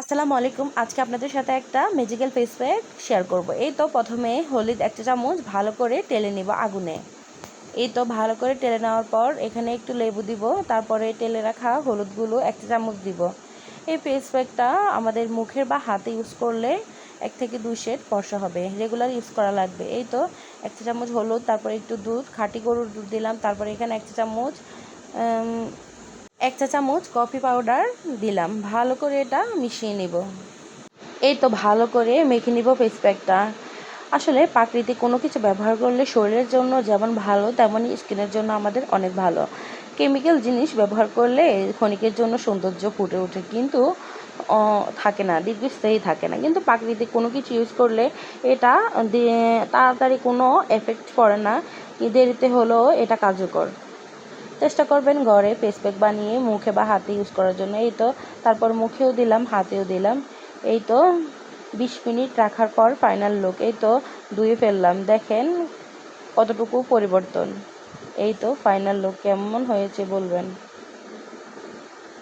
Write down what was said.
আসসালামু আলাইকুম। আজকে আপনাদের সাথে একটা ম্যাজিক্যাল ফেস প্যাক শেয়ার করব। এই তো প্রথমে হলুদ 1 চা চামচ ভালো করে টেলে নিব আগুনে। এই তো ভালো করে টেলে নেওয়ার পর এখানে একটু লেবু দিব, তারপরে টেলে রাখা হলুদগুলো 1 চা চামচ দিব। এই ফেস প্যাকটা আমাদের মুখের বা হাতে ইউজ করলে 1 থেকে 2 শেড ফর্সা হবে, রেগুলার ইউজ করা লাগবে। এই তো 1 চা চামচ হলুদ, তারপরে একটু দুধ, খাঁটি গরুর দুধ দিলাম, তারপরে এখানে 1 চা চামচ কফি পাউডার দিলাম। ভালো করে এটা মিশিয়ে নিব। এই তো ভালো করে মেখে নিব ফেস প্যাকটা। আসলে প্রাকৃতিক কোনো কিছু ব্যবহার করলে শরীরের জন্য যেমন ভালো তেমনই স্কিনের জন্য আমাদের অনেক ভালো। কেমিক্যাল জিনিস ব্যবহার করলে ক্ষণিকের জন্য সৌন্দর্য ফুটে ওঠে, কিন্তু থাকে না, দীর্ঘস্থায়ী থাকে না। কিন্তু প্রাকৃতিক কোনো কিছু ইউজ করলে এটা তাড়াতাড়ি কোনো এফেক্ট পড়ে না, দেরিতে হলেও এটা কার্যকর। চেষ্টা করবেন ঘরে ফেস প্যাক বানিয়ে মুখে বা হাতে ইউজ করার জন্য। এই তো তারপর মুখেও দিলাম, হাতেও দিলাম। এই তো 20 মিনিট রাখার পর ফাইনাল লুক। এই তো ধুয়ে ফেললাম, দেখেন কতটুকু পরিবর্তন। এই তো ফাইনাল লুক কেমন হয়েছে বলবেন।